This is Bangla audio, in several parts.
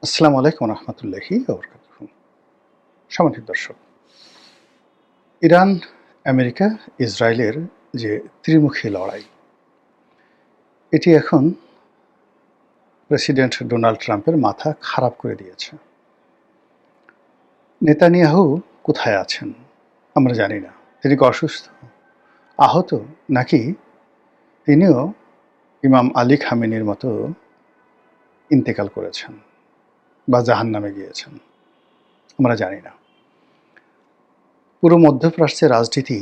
আসসালামু আলাইকুম রহমতুল্লাহি ওবরাকাতুহু। সম্মানিত দর্শক, ইরান, আমেরিকা, ইসরায়েলের যে ত্রিমুখী লড়াই, এটি এখন প্রেসিডেন্ট ডোনাল্ড ট্রাম্পের মাথা খারাপ করে দিয়েছে। নেতানিয়াহু কোথায় আছেন আমরা জানি না। তিনি কি অসুস্থ, আহত, নাকি তিনিও ইমাম আলী খামেনির মতো ইন্তেকাল করেছেন বা জাহান্নামে গিয়েছেন, আমরা জানি না। পুরো মধ্যপ্রাচ্যের রাজনীতি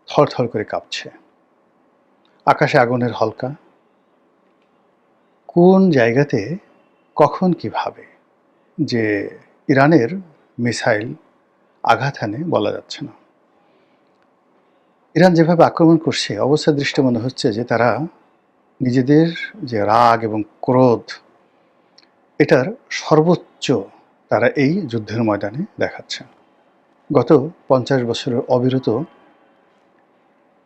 থরথর করে কাঁপছে। আকাশে আগুনের হলকা, কোন জায়গাতে কখন কিভাবে যে ইরানের মিসাইল আঘাত হানে বলা যাচ্ছে না। ইরান যেভাবে আক্রমণ করছে, অবস্থা দৃষ্টে মনে হচ্ছে যে তারা নিজেদের যে রাগ এবং ক্রোধ, এটার সর্বোচ্চ তারা এই যুদ্ধের ময়দানে দেখাচ্ছে। গত 50 বছরের অবিরত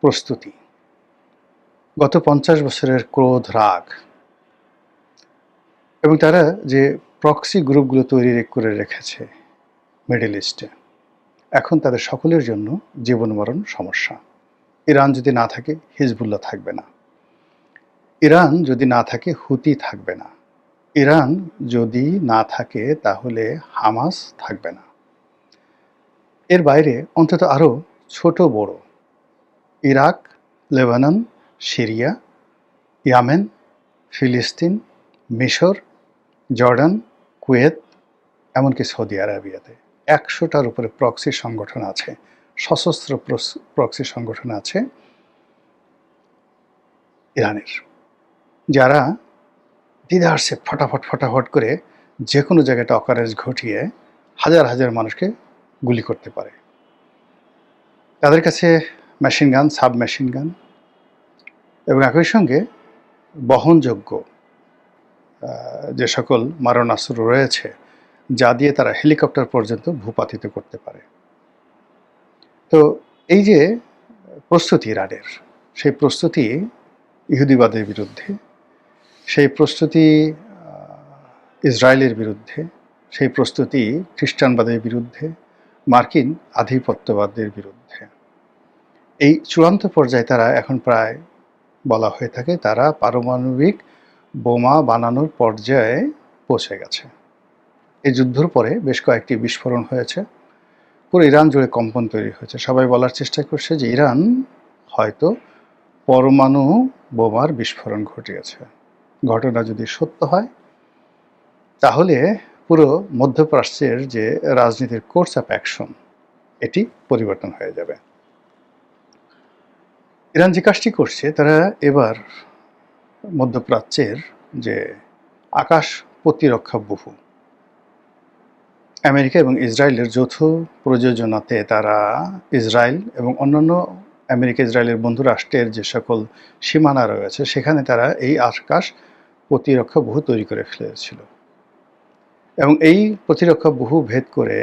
প্রস্তুতি, গত 50 বছরের ক্রোধ, রাগ, এবং তারা যে প্রক্সি গ্রুপগুলো তৈরি করে রেখেছে মিডল ইস্টে, এখন তাদের সকলের জন্য জীবন মরণ সমস্যা। ইরান যদি না থাকে, হিজবুল্লাহ থাকবে না। ইরান যদি না থাকে, হুতি থাকবে না। ইরান যদি না থাকে, তাহলে হামাস থাকবে না। এর বাইরে অন্তত আরও ছোট বড় ইরাক, লেবানন, সিরিয়া, ইয়ামেন, ফিলিস্তিন, মিশর, জর্ডান, কুয়েত, এমনকি সৌদি আরবিয়াতে 100টার উপরে প্রক্সি সংগঠন আছে, সশস্ত্র প্রক্সি সংগঠন আছে ইরানের, যারা দ্বিধার্সে ফটাফট করে যে কোনো জায়গাটা অকারেজ ঘটিয়ে হাজার হাজার মানুষকে গুলি করতে পারে। তাদের কাছে machine gun, sub machine gun এবং একই সঙ্গে বহনযোগ্য যে সকল মারণাস্ত্র রয়েছে, যা দিয়ে তারা হেলিকপ্টার পর্যন্ত ভূপাতিত করতে পারে। তো এই যে প্রস্তুতি ইরানের, সেই প্রস্তুতি ইহুদিবাদের বিরুদ্ধে, সেই প্রস্তুতি ইসরায়েলের বিরুদ্ধে, সেই প্রস্তুতি খ্রিস্টানবাদের বিরুদ্ধে, মার্কিন আধিপত্যবাদের বিরুদ্ধে। এই চূড়ান্ত পর্যায়ে তারা এখন প্রায় বলা হয়ে থাকে তারা পারমাণবিক বোমা বানানোর পর্যায়ে পৌঁছে গেছে। এই যুদ্ধের পরে বেশ কয়েকটি বিস্ফোরণ হয়েছে, পুরো ইরান জুড়ে কম্পন তৈরি হয়েছে। সবাই বলার চেষ্টা করছে যে ইরান হয়তো পরমাণু বোমার বিস্ফোরণ ঘটিয়েছে। ঘটনা যদি সত্য হয়, তাহলে পুরো মধ্যপ্রাচ্যের যে রাজনীতির কোর্স অফ অ্যাকশন, এটি পরিবর্তন হয়ে যাবে। ইরান যে কাজটি করছে, তারা এবার মধ্যপ্রাচ্যের যে আকাশ প্রতিরক্ষা বহু, আমেরিকা এবং ইসরায়েলের যৌথ প্রযোজনাতে তারা ইসরায়েল এবং অন্যান্য আমেরিকা ইসরায়েলের বন্ধু রাষ্ট্রের যে সকল সীমানা রয়েছে, সেখানে তারা এই আকাশ প্রতিরক্ষা বহু তৈরি করে ফেলেছিল। এবং এই প্রতিরক্ষা বহু ভেদ করে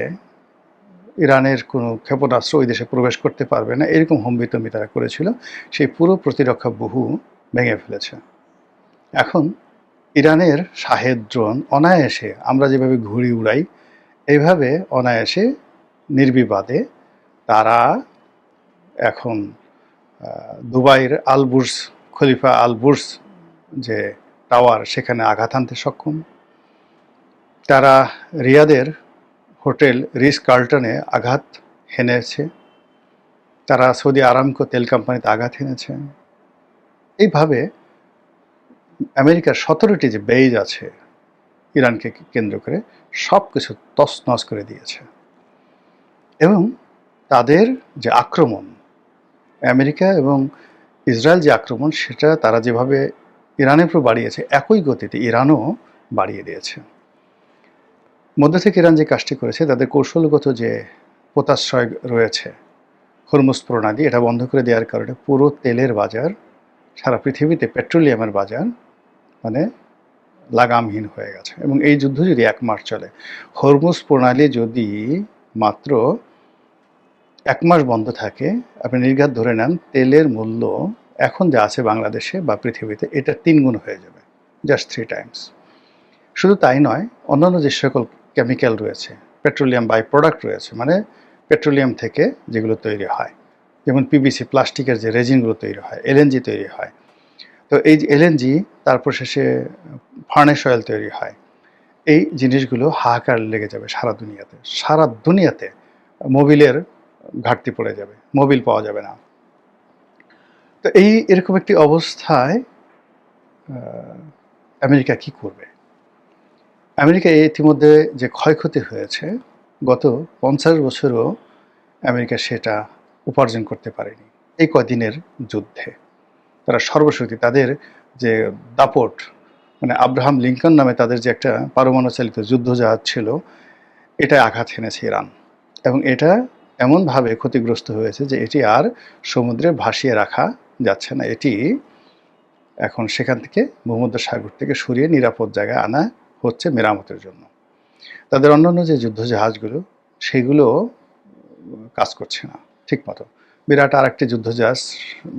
ইরানের কোনো ক্ষেপণাস্ত্র ওই দেশে প্রবেশ করতে পারবে না, এরকম হুমবিতম্বি তারা করেছিল। সেই পুরো প্রতিরক্ষা বহু ভেঙে ফেলেছে। এখন ইরানের শাহেদ ড্রোন অনায়াসে, আমরা যেভাবে ঘুড়ি উড়াই, এইভাবে অনায়াসে নির্বিবাদে তারা এখন দুবাইয়ের আলবুর্জ খলিফা আলবুর্জ যে টাওয়ার, সেখানে আঘাত আনতে সক্ষম। তারা রিয়াদের হোটেল রিস কার্লটনে আঘাত হেনেছে। তারা সৌদি আরামকো তেল কোম্পানিতে আঘাত হেনেছে। এইভাবে আমেরিকার 17টি যে বেজ আছে ইরানকে কেন্দ্র করে, সব কিছু তছনছ করে দিয়েছে। এবং তাদের যে আক্রমণ, আমেরিকা এবং ইসরায়েল যে আক্রমণ, সেটা তারা যেভাবে ইরানের উপর বাড়িয়েছে, একই গতিতে ইরানও বাড়িয়ে দিয়েছে। মধ্য থেকে ইরান যে কাজটি করেছে, তাদের কৌশলগত যে পোতাশ্রয় রয়েছে হরমুজ প্রণালী, এটা বন্ধ করে দেওয়ার কারণে পুরো তেলের বাজার, সারা পৃথিবীতে পেট্রোলিয়ামের বাজার মানে লাগামহীন হয়ে গেছে। এবং এই যুদ্ধ যদি 1 মাস চলে, হরমুজ প্রণালী যদি মাত্র 1 মাস বন্ধ থাকে, আপনি নির্ঘাত ধরে নেন তেলের মূল্য এখন যা আছে বাংলাদেশে বা পৃথিবীতে, এটা 3 গুণ হয়ে যাবে, জাস্ট 3 টাইমস। শুধু তাই নয়, অন্যান্য যে সকল কেমিক্যাল রয়েছে, পেট্রোলিয়াম বাই প্রোডাক্ট রয়েছে, মানে পেট্রোলিয়াম থেকে যেগুলো তৈরি হয়, যেমন পিভিসি প্লাস্টিকের যে রেজিনগুলো তৈরি হয়, এলএনজি তৈরি হয়। তো এই যে এলএনজি, তারপর শেষে ফার্নেস অয়েল তৈরি হয়। এই জিনিসগুলো হাহাকার লেগে যাবে সারা দুনিয়াতে। সারা দুনিয়াতে মোবিলের ঘাটতি পড়ে যাবে, মোবিল পাওয়া যাবে না। তো এরকম একটি অবস্থায় আমেরিকা কি করবে? আমেরিকা ইতিমধ্যে যে ক্ষয়ক্ষতি হয়েছে, গত 50 বছরও আমেরিকা সেটা উপার্জন করতে পারেনি এই কদিনের যুদ্ধে। তারা সর্বশক্তি, তাদের যে দাপট, মানে আব্রাহাম লিঙ্কন নামে তাদের যে একটা পারমাণু চালিত যুদ্ধজাহাজ ছিল, এটা আঘাত হেনেছে ইরান, এবং এটা এমনভাবে ক্ষতিগ্রস্ত হয়েছে যে এটি আর সমুদ্রে ভাসিয়ে রাখা যাচ্ছে না। এটি এখন সেখান থেকে ভূমধ্যসাগর থেকে সরিয়ে নিরাপদ জায়গায় আনা হচ্ছে মেরামতের জন্য। তাদের অন্যান্য যে যুদ্ধজাহাজগুলো, সেগুলো কাজ করছে না ঠিক মতো। বিরাট আর একটি যুদ্ধজাহাজ,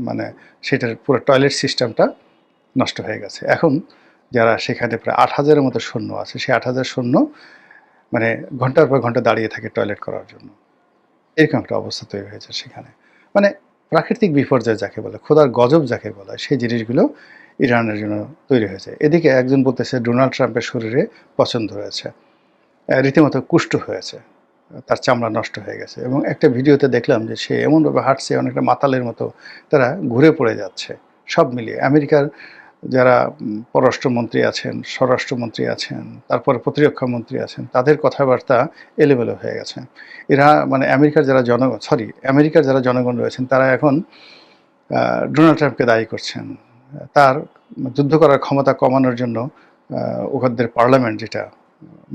মানে সেটার পুরো টয়লেট সিস্টেমটা নষ্ট হয়ে গেছে। এখন যারা সেখানে প্রায় 8,000-এর মতো সৈন্য আছে, সেই 8,000 সৈন্য মানে ঘন্টার পর ঘন্টা দাঁড়িয়ে থাকে টয়লেট করার জন্য। এরকম একটা অবস্থা তৈরি হয়েছে সেখানে। মানে প্রাকৃতিক বিপর্যয় যাকে বলে, খোদার গজব যাকে বলা হয়, সেই জিনিসগুলো ইরানের জন্য তৈরি হয়েছে। এদিকে একজন বলতেছে ডোনাল্ড ট্রাম্পের শরীরে পছন্দ হয়েছে, রীতিমতো কুষ্ঠ হয়েছে, তার চামড়া নষ্ট হয়ে গেছে। এবং একটা ভিডিওতে দেখলাম যে সে এমনভাবে হাঁটছে, অনেকটা মাতালের মতো তারা ঘুরে পড়ে যাচ্ছে। সব মিলিয়ে আমেরিকার যারা পররাষ্ট্রমন্ত্রী আছেন, স্বরাষ্ট্রমন্ত্রী আছেন, তারপরে প্রতিরক্ষা মন্ত্রী আছেন, তাদের কথাবার্তা এলোমেলো হয়ে গেছে। এরা মানে আমেরিকার যারা জনগণ রয়েছেন, তারা এখন ডোনাল্ড ট্রাম্পকে দায়ী করছেন। তার যুদ্ধ করার ক্ষমতা কমানোর জন্য ওদের পার্লামেন্ট, যেটা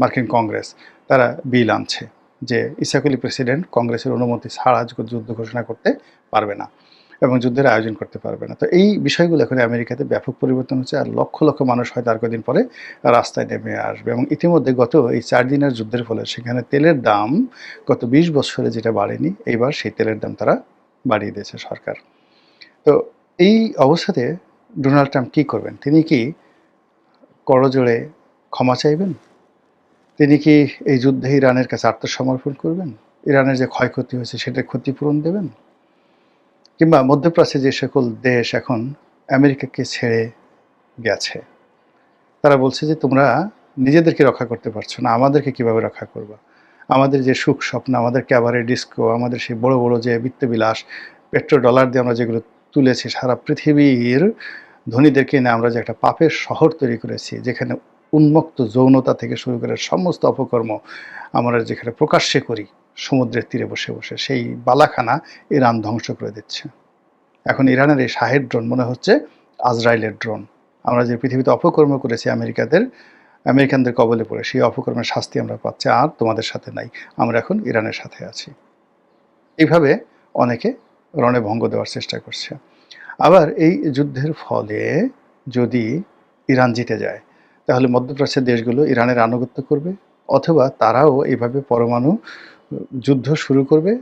মার্কিন কংগ্রেস, তারা বিল আনছে যে ইসাক আলী প্রেসিডেন্ট কংগ্রেসের অনুমতি ছাড়া যুদ্ধ ঘোষণা করতে পারবে না এবং যুদ্ধের আয়োজন করতে পারবে না। তো এই বিষয়গুলো এখন আমেরিকাতে ব্যাপক পরিবর্তন হচ্ছে, আর লক্ষ লক্ষ মানুষ হয়তো আর কদিন পরে রাস্তায় নেমে আসবে। এবং ইতিমধ্যে গত এই 4 দিনের যুদ্ধের ফলে সেখানে তেলের দাম গত 20 বছরে যেটা বাড়েনি, এইবার সেই তেলের দাম তারা বাড়িয়ে দিয়েছে সরকার। তো এই অবস্থাতে ডোনাল্ড ট্রাম্প কী করবেন? তিনি কি করজোড়ে ক্ষমা চাইবেন? তিনি কি এই যুদ্ধে ইরানের কাছে আত্মসমর্পণ করবেন? ইরানের যে ক্ষয়ক্ষতি হয়েছে সেটার ক্ষতিপূরণ দেবেন? কিংবা মধ্যপ্রাচ্যে যে সকল দেশ এখন আমেরিকাকে ছেড়ে গেছে, তারা বলছে যে তোমরা নিজেদেরকে রক্ষা করতে পারছো না, আমাদেরকে কিভাবে রক্ষা করবা? আমাদের যে সুখ স্বপ্ন, আমাদের ক্যাবারে ডিস্কো, আমাদের সেই বড় বড় যে বিত্তবিলাস, পেট্রো ডলার দিয়ে আমরা যেগুলো তুলেছি, সারা পৃথিবীর ধনীদেরকে নিয়ে আমরা যে একটা পাপের শহর তৈরি করেছি, যেখানে উন্মুক্ত যৌনতা থেকে শুরু করে সমস্ত অপকর্ম আমরা যেখানে প্রকাশ্যে করি সমুদ্রের তীরে বসে বসে, সেই বালাখানা ইরান ধ্বংস করে দিচ্ছে। এখন ইরানের এই শাহেদ ড্রোন মনে হচ্ছে আজরাইলের ড্রোন। আমরা যে পৃথিবীতে অপকর্ম করেছি আমেরিকানদের কবলে পড়ে, সেই অপকর্মের শাস্তি আমরা পাচ্ছি। আর তোমাদের সাথে নাই, আমরা এখন ইরানের সাথে আছি। এইভাবে অনেকে রণে ভঙ্গ দেওয়ার চেষ্টা করছে। আবার এই যুদ্ধের ফলে যদি ইরান জিতে যায়, তাহলে মধ্যপ্রাচ্যের দেশগুলো ইরানের আনুগত্য করবে, অথবা তারাও এইভাবে পরমাণু যুদ্ধ শুরু করবে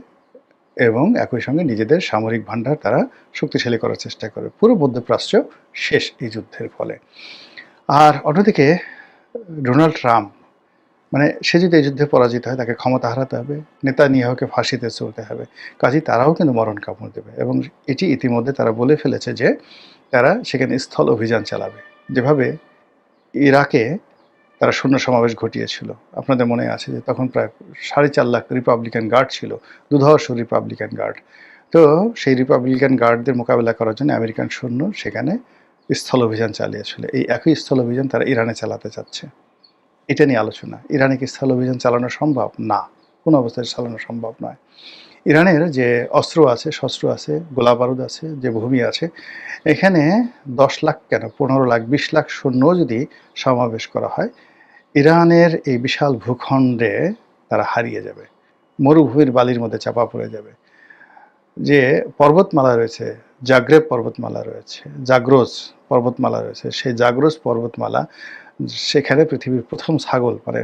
এবং একই সঙ্গে নিজেদের সামরিক ভান্ডার তারা শক্তিশালী করার চেষ্টা করবে। পুরো মধ্যপ্রাচ্য শেষ এই যুদ্ধের ফলে। আর অন্যদিকে ডোনাল্ড ট্রাম্প, মানে সে যদি এই যুদ্ধে পরাজিত হয়, তাকে ক্ষমতা হারাতে হবে, নেতানিয়াহুকে ফাঁসিতে চলতে হবে, কাজেই তারাও কিন্তু মরণ কামড় দেবে। এবং এটি ইতিমধ্যে তারা বলে ফেলেছে যে তারা সেখানে স্থল অভিযান চালাবে, যেভাবে ইরাকে তারা শূন্য সমাবেশ ঘটিয়েছিল। আপনাদের মনে আছে যে তখন প্রায় 4.5 লাখ রিপাবলিকান গার্ড ছিল, দুধর্ষ রিপাবলিকান গার্ড। তো সেই রিপাবলিকান গার্ডদের মোকাবেলা করার জন্য আমেরিকান সৈন্য সেখানে স্থল অভিযান চালিয়েছিল। এই একই স্থল অভিযান তারা ইরানে চালাতে চাচ্ছে। এটা নিয়ে আলোচনা। ইরানে কি স্থল অভিযান চালানো সম্ভব? না, কোনো অবস্থায় চালানো সম্ভব নয়। ইরানের যে অস্ত্র আছে, শস্ত্র আছে, গোলা বারুদ আছে, যে ভূমি আছে, এখানে 10 লাখ কেন 15 লাখ 20 লাখ সৈন্য যদি সমাবেশ করা হয়, ইরানের এই বিশাল ভূখণ্ডে তারা হারিয়ে যাবে, মরুভূমির বালির মধ্যে চাপা পড়ে যাবে। যে পর্বতমালা রয়েছে, জাগ্রেব পর্বতমালা রয়েছে, জাগ্রোস পর্বতমালা রয়েছে, সেই জাগ্রোস পর্বতমালা, সেখানে পৃথিবীর প্রথম ছাগল, মানে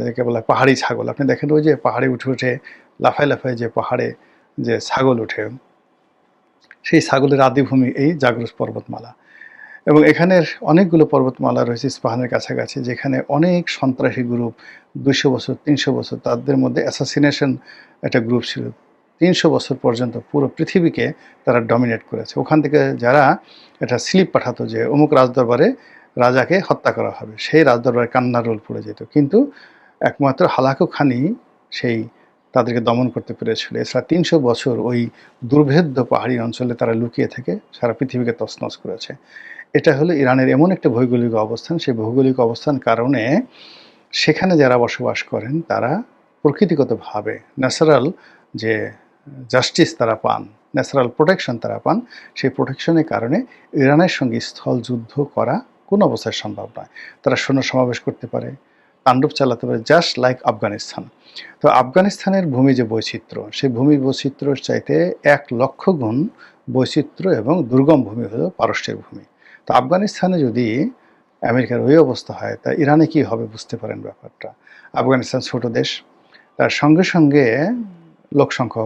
যাকে বলা হয় পাহাড়ি ছাগল। আপনি দেখেন ওই যে পাহাড়ে উঠে উঠে লাফায় লাফায় যে পাহাড়ে যে ছাগল ওঠে, সেই ছাগলের আদিভূমি এই জাগ্রোস পর্বতমালা। এবং এখানের অনেকগুলো পর্বতমালা রয়েছে ইস্পাহানের কাছাকাছি, যেখানে অনেক সন্ত্রাসী গ্রুপ 200 বছর 300 বছর, তাদের মধ্যে অ্যাসাসিনেশন একটা গ্রুপ ছিল। 300 বছর পর্যন্ত পুরো পৃথিবীকে তারা ডমিনেট করেছে। ওখান থেকে যারা একটা স্লিপ পাঠাতো যে অমুক রাজদরবারে রাজাকে হত্যা করা হবে, সেই রাজদরবারে কান্নার রোল পড়ে যেত। কিন্তু একমাত্র হালাকু খানি সেই তাদেরকে দমন করতে পেরেছিল। এছাড়া 300 বছর ওই দুর্ভেদ্য পাহাড়ি অঞ্চলে তারা লুকিয়ে থেকে সারা পৃথিবীকে তছনছ করেছে। এটা হলো ইরানের এমন একটা ভৌগোলিক অবস্থান, সেই ভৌগোলিক অবস্থান কারণে সেখানে যারা বসবাস করেন তারা প্রকৃতিগতভাবে ন্যাচারাল যে জাস্টিস তারা পান, ন্যাচারাল প্রোটেকশন তারা পান, সেই প্রোটেকশনের কারণে ইরানের সঙ্গে স্থল যুদ্ধ করা কোনো অবস্থায় সম্ভব নয়। তারা সৈন্য সমাবেশ করতে পারে, তাণ্ডব চালাতে পারে, জাস্ট লাইক আফগানিস্তান। তো আফগানিস্তানের ভূমি যে বৈচিত্র্য, সেই ভূমি বৈচিত্র্যের চাইতে 1,00,000 গুণ বৈচিত্র্য এবং দুর্গম ভূমি হলো পারস্যের ভূমি। তো আফগানিস্তানে যদি আমেরিকার ওই অবস্থা হয়, তা ইরানে কি হবে বুঝতে পারেন ব্যাপারটা। আফগানিস্তান ছোট দেশ, তার সঙ্গে সঙ্গে লোকসংখ্যা